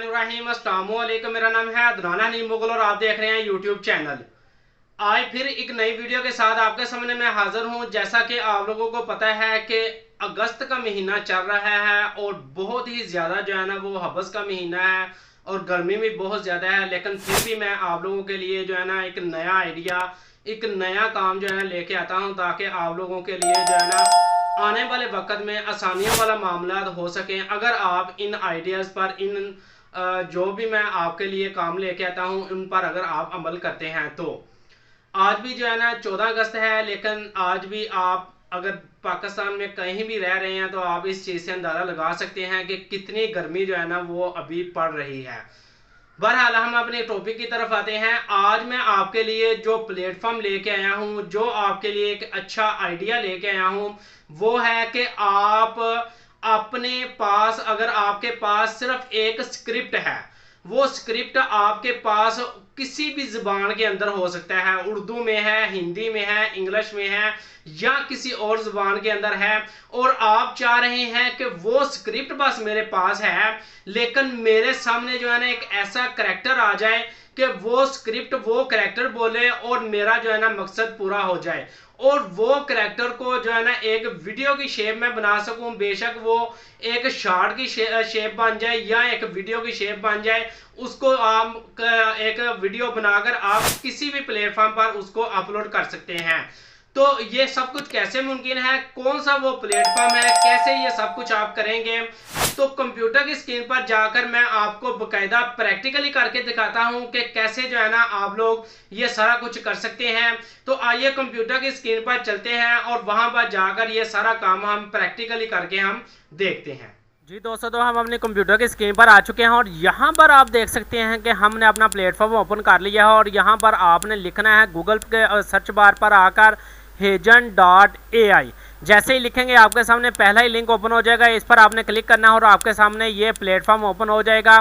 बिस्मिल्लाहिर्रहमानिर्रहीम। अस्सलाम वालेकुम। मेरा नाम है अदनान हनीम मुगल और आप देख रहे हैं यूट्यूब चैनल। आज फिर एक नई वीडियो के साथ आपके सामने मैं हाजिर हूं। जैसा कि आप लोगों को पता है कि अगस्त का महीना चल रहा है और बहुत ही ज़्यादा जो है ना वो हबस का महीना है और गर्मी भी बहुत ज़्यादा है, लेकिन फिर भी मैं आप लोगों के लिए जो है ना एक नया आइडिया, एक नया काम जो है ना लेके आता हूं ताकि आप लोगों के लिए जो है ना आने वाले वक्त में आसानियों वाला मामला हो सके। अगर आप इन आइडियाज़ पर, इन जो भी मैं आपके लिए काम लेके आता हूं उन पर अगर आप अमल करते हैं तो आज भी जो है ना 14 अगस्त है, लेकिन आज भी आप अगर पाकिस्तान में कहीं भी रह रहे हैं तो आप इस चीज़ से अंदाज़ा लगा सकते हैं कि कितनी गर्मी जो है ना वो अभी पड़ रही है। बहरहाल हम अपने टॉपिक की तरफ आते हैं। आज मैं आपके लिए जो प्लेटफॉर्म लेके आया हूं, जो आपके लिए एक अच्छा आइडिया लेके आया हूं, वो है कि आप अपने पास, अगर आपके पास सिर्फ एक स्क्रिप्ट है, वो स्क्रिप्ट आपके पास किसी भी ज़ुबान के अंदर हो सकता है, उर्दू में है, हिंदी में है, इंग्लिश में है या किसी और ज़ुबान के अंदर है, और आप चाह रहे हैं कि वो स्क्रिप्ट बस मेरे पास है लेकिन मेरे सामने जो है ना एक ऐसा करैक्टर आ जाए कि वो स्क्रिप्ट वो करैक्टर बोले और मेरा जो है ना मकसद पूरा हो जाए और वो करैक्टर को जो है ना एक वीडियो की शेप में बना सकूं। बेशक वो एक शॉर्ट की शेप बन जाए या एक वीडियो की शेप बन जाए, उसको आप एक वीडियो बनाकर आप किसी भी प्लेटफॉर्म पर उसको अपलोड कर सकते हैं। तो ये सब कुछ कैसे मुमकिन है, कौन सा वो प्लेटफॉर्म है, कैसे ये सब कुछ आप करेंगे, तो कंप्यूटर की स्क्रीन पर जाकर मैं आपको बकायदा प्रैक्टिकली करके दिखाता हूं कि कैसे जो है ना आप लोग ये सारा कुछ कर सकते हैं। तो आइए कंप्यूटर की स्क्रीन पर चलते हैं और वहां पर जाकर ये सारा काम हम प्रैक्टिकली करके हम देखते हैं। जी दोस्तों, तो हम अपने कंप्यूटर की स्क्रीन पर आ चुके हैं और यहाँ पर आप देख सकते हैं कि हमने अपना प्लेटफॉर्म ओपन कर लिया है और यहाँ पर आपने लिखना है गूगल के सर्च बार पर आकर हेजन.ai। जैसे ही लिखेंगे आपके सामने पहला ही लिंक ओपन हो जाएगा, इस पर आपने क्लिक करना है और आपके सामने ये प्लेटफॉर्म ओपन हो जाएगा।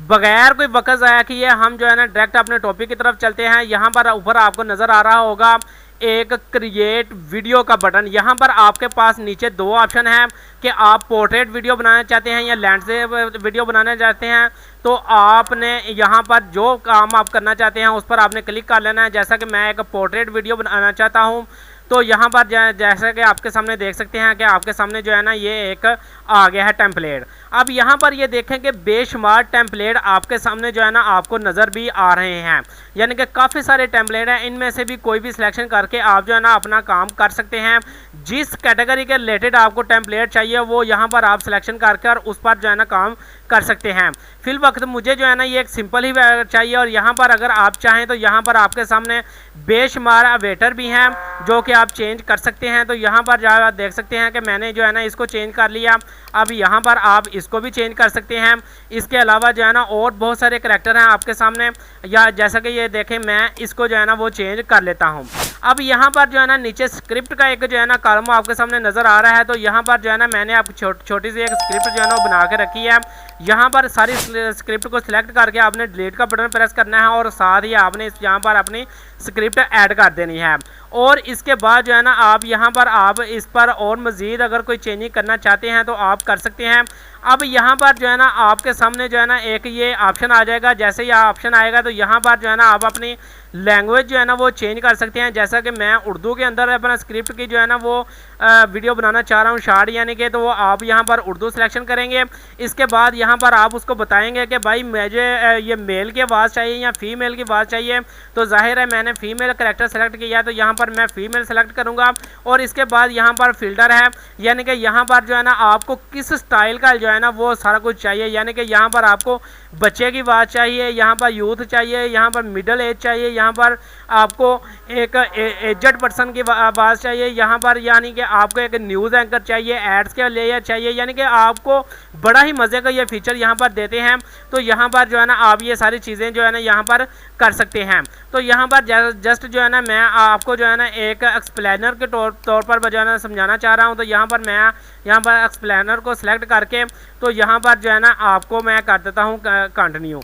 बगैर कोई वक्त ज़ाया किए हम जो है ना डायरेक्ट अपने टॉपिक की तरफ चलते हैं। यहाँ पर ऊपर आपको नज़र आ रहा होगा एक क्रिएट वीडियो का बटन। यहाँ पर आपके पास नीचे दो ऑप्शन है कि आप पोर्ट्रेट वीडियो बनाना चाहते हैं या लैंडस्केप वीडियो बनाना चाहते हैं। तो आपने यहाँ पर जो काम आप करना चाहते हैं उस पर आपने क्लिक कर लेना है। जैसा कि मैं एक पोर्ट्रेट वीडियो बनाना चाहता हूँ तो यहाँ पर जैसा कि आपके सामने देख सकते हैं कि आपके सामने जो है ना ये एक आ गया है टेम्पलेट। अब यहाँ पर ये देखें कि बेशुमार टेम्पलेट आपके सामने जो है ना आपको नज़र भी आ रहे हैं, यानी कि काफ़ी सारे टेम्पलेट हैं। इनमें से भी कोई भी सिलेक्शन करके आप जो है ना अपना काम कर सकते हैं। जिस कैटेगरी के रिलेटेड आपको टेम्पलेट चाहिए वो यहाँ पर आप सिलेक्शन करके और उस पर जो है ना काम कर सकते हैं। फिल वक्त मुझे जो है ना ये एक सिंपल ही चाहिए और यहाँ पर अगर आप चाहें तो यहाँ पर आपके सामने बेशुमार अवेटर भी हैं जो कि आप चेंज कर सकते हैं। तो यहाँ पर आप देख सकते हैं कि मैंने जो है ना इसको चेंज कर लिया। अब यहाँ पर आप इसको भी चेंज कर सकते हैं। इसके अलावा जो है ना और बहुत सारे करैक्टर हैं आपके सामने, या जैसा कि ये देखें मैं इसको जो है ना वो चेंज कर लेता हूँ। अब यहाँ पर जो है ना नीचे स्क्रिप्ट का एक जो है ना कॉलम आपके सामने नज़र आ रहा है। तो यहाँ पर जो है ना मैंने आप छोटी सी एक स्क्रिप्ट जो है ना वो बना के रखी है। यहाँ पर सारी स्क्रिप्ट को सिलेक्ट करके आपने डिलीट का बटन प्रेस करना है और साथ ही आपने यहाँ पर अपनी स्क्रिप्ट ऐड कर देनी है। और इसके बाद जो है ना आप यहाँ पर आप इस पर और मज़ीद अगर कोई चेंजिंग करना चाहते हैं तो आप कर सकते हैं। अब यहाँ पर जो है ना आपके सामने जो है ना एक ये ऑप्शन आ जाएगा। जैसे ही ऑप्शन आएगा तो यहाँ पर जो है ना आप अपनी लैंग्वेज जो है ना वो चेंज कर सकते हैं। जैसा कि मैं उर्दू के अंदर अपना स्क्रिप्ट की जो है ना वो वीडियो बनाना चाह रहा हूँ शॉर्ट, यानी कि तो वो आप यहाँ पर उर्दू सिलेक्शन करेंगे। इसके बाद यहाँ पर आप उसको बताएंगे कि भाई मुझे ये मेल की आवाज़ चाहिए या फीमेल की आवाज़ चाहिए। तो जाहिर है मैंने फीमेल करैक्टर सेलेक्ट किया है तो यहाँ पर मैं फीमेल सेलेक्ट करूँगा। और इसके बाद यहाँ पर फिल्टर है, यानी कि यहाँ पर जो है ना आपको किस स्टाइल का जो है ना वो सारा कुछ चाहिए, यानी कि यहाँ पर आपको बच्चे की आवाज़ चाहिए, यहाँ पर यूथ चाहिए, यहाँ पर मिडिल एज चाहिए, यहाँ पर आपको एक एजड पर्सन की आवाज़ चाहिए, यहाँ पर यानी कि आपको एक न्यूज़ एंकर चाहिए, एड्स के लिए चाहिए, यानी कि आपको बड़ा ही मज़े का ये फीचर यहाँ पर देते हैं। तो यहाँ पर जो है ना आप ये सारी चीज़ें जो है ना यहाँ पर कर सकते हैं। तो यहाँ पर जस्ट जो है ना मैं आपको जो है ना एक एक्सप्लेनर के तौर पर जो है ना समझाना चाह रहा हूँ। तो यहाँ पर मैं यहाँ पर एक्सप्लेनर को सिलेक्ट करके तो यहाँ पर जो है ना आपको मैं कर देता हूँ कंटिन्यू।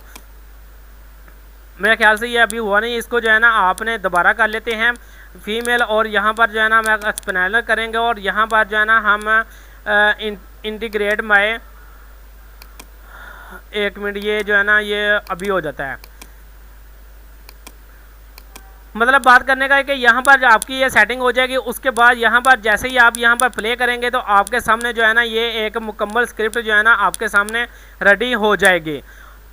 मेरे ख्याल से ये अभी हुआ नहीं, इसको जो है ना आपने दोबारा कर लेते हैं फीमेल। और यहाँ पर जो है ना हम एक्सप्लेनर करेंगे और यहाँ पर जो है ना हम इंटीग्रेट माय 1 मिनट, ये जो है ना ये अभी हो जाता है। मतलब बात करने का है कि यहाँ पर आपकी ये सेटिंग हो जाएगी। उसके बाद यहाँ पर जैसे ही आप यहाँ पर प्ले करेंगे तो आपके सामने जो है ना ये एक मुकम्मल स्क्रिप्ट जो है ना आपके सामने रेडी हो जाएगी।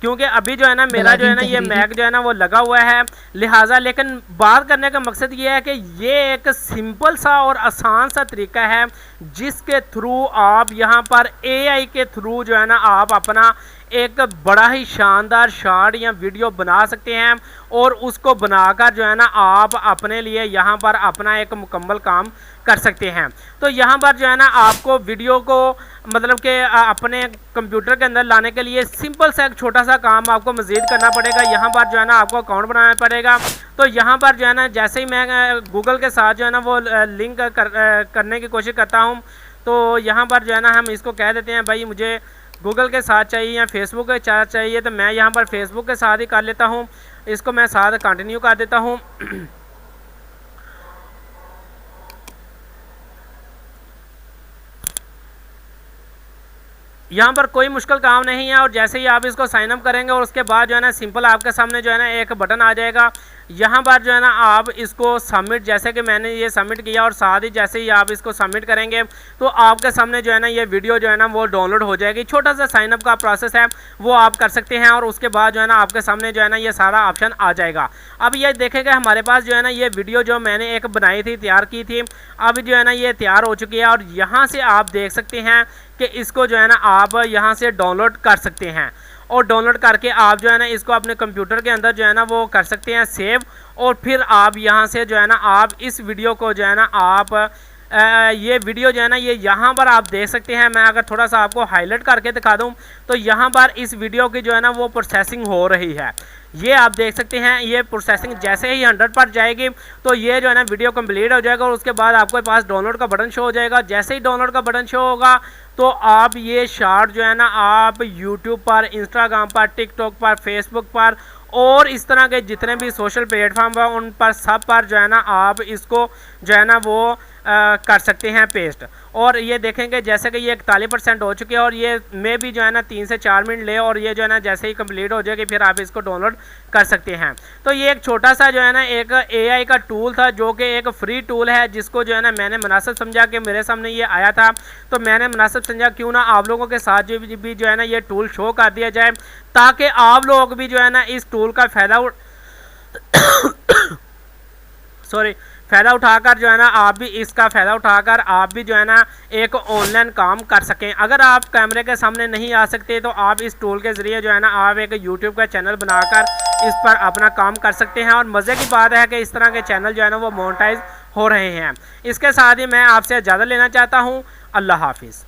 क्योंकि अभी जो है ना मेरा जो है ना ये मैक जो है ना वो लगा हुआ है, लिहाजा लेकिन बात करने का मकसद ये है कि ये एक सिंपल सा और आसान सा तरीका है जिसके थ्रू आप यहाँ पर एआई के थ्रू जो है ना आप अपना एक बड़ा ही शानदार शॉर्ट या वीडियो बना सकते हैं और उसको बनाकर जो है ना आप अपने लिए यहाँ पर अपना एक मुकम्मल काम कर सकते हैं। तो यहाँ पर जो है ना आपको वीडियो को मतलब कि अपने कंप्यूटर के अंदर लाने के लिए सिंपल सा एक छोटा सा काम आपको मज़ीद करना पड़ेगा। यहाँ पर जो है ना आपको अकाउंट बनाना पड़ेगा। तो यहाँ पर जो है ना जैसे ही मैं गूगल के साथ जो है ना वो लिंक करने की कोशिश करता हूँ, तो यहाँ पर जो है ना हम इसको कह देते हैं भाई मुझे गूगल के साथ चाहिए या फेसबुक के साथ चाहिए, तो मैं यहाँ पर फेसबुक के साथ ही कर लेता हूँ। इसको मैं साथ कंटिन्यू कर देता हूँ। यहाँ पर कोई मुश्किल काम नहीं है और जैसे ही आप इसको साइन अप करेंगे और उसके बाद जो है ना सिंपल आपके सामने जो है ना एक बटन आ जाएगा। यहाँ पर जो है ना आप इसको सबमिट, जैसे कि मैंने ये सबमिट किया और साथ ही जैसे ही आप इसको सबमिट करेंगे तो आपके सामने जो है ना ये वीडियो जो है ना वो डाउनलोड हो जाएगी। छोटा सा साइन अप का प्रोसेस है वो आप कर सकते हैं और उसके बाद जो है ना आपके सामने जो है ना ये सारा ऑप्शन आ जाएगा। अब ये देखेंगे हमारे पास जो है ना ये वीडियो जो मैंने एक बनाई थी, तैयार की थी, अब जो है ना ये तैयार हो चुकी है और यहाँ से आप देख सकते हैं कि इसको जो है ना आप यहाँ से डाउनलोड कर सकते हैं और डाउनलोड करके आप जो है ना इसको अपने कंप्यूटर के अंदर जो है ना वो कर सकते हैं सेव। और फिर आप यहाँ से जो है ना आप इस वीडियो को जो है ना आप ये वीडियो जो है ना ये यहाँ पर आप देख सकते हैं। मैं अगर थोड़ा सा आपको हाईलाइट करके दिखा दूँ तो यहाँ पर इस वीडियो की जो है ना वो प्रोसेसिंग हो रही है, ये आप देख सकते हैं। ये प्रोसेसिंग जैसे ही 100 पर जाएगी तो ये जो है ना वीडियो कंप्लीट हो जाएगा और उसके बाद आपके पास डाउनलोड का बटन शो हो जाएगा। जैसे ही डाउनलोड का बटन शो होगा तो आप ये शॉर्ट जो है ना आप यूट्यूब पर, इंस्टाग्राम पर, टिकटॉक पर, फेसबुक पर और इस तरह के जितने भी सोशल प्लेटफॉर्म हैं उन पर सब पर जो है ना आप इसको जो है ना वो कर सकते हैं पेस्ट। और ये देखेंगे जैसे कि ये 41% हो चुके हैं और ये में भी जो है ना 3 से 4 मिनट ले और ये जो है ना जैसे ही कंप्लीट हो जाएगी फिर आप इसको डाउनलोड कर सकते हैं। तो ये एक छोटा सा जो है ना एक एआई का टूल था जो कि एक फ्री टूल है जिसको जो है ना मैंने मुनासिब समझा कि मेरे सामने ये आया था तो मैंने मुनासिब समझा क्यों ना आप लोगों के साथ भी जो है ना ये टूल शो कर दिया जाए ताकि आप लोग भी जो है ना इस टूल का फ़ायदा उठाकर जो है ना आप भी इसका फ़ायदा उठाकर आप भी जो है ना एक ऑनलाइन काम कर सकें। अगर आप कैमरे के सामने नहीं आ सकते तो आप इस टूल के ज़रिए जो है ना आप एक यूट्यूब का चैनल बनाकर इस पर अपना काम कर सकते हैं। और मज़े की बात है कि इस तरह के चैनल जो है ना वो मोनेटाइज हो रहे हैं। इसके साथ ही मैं आपसे इजाज़त लेना चाहता हूँ। अल्लाह हाफिज़।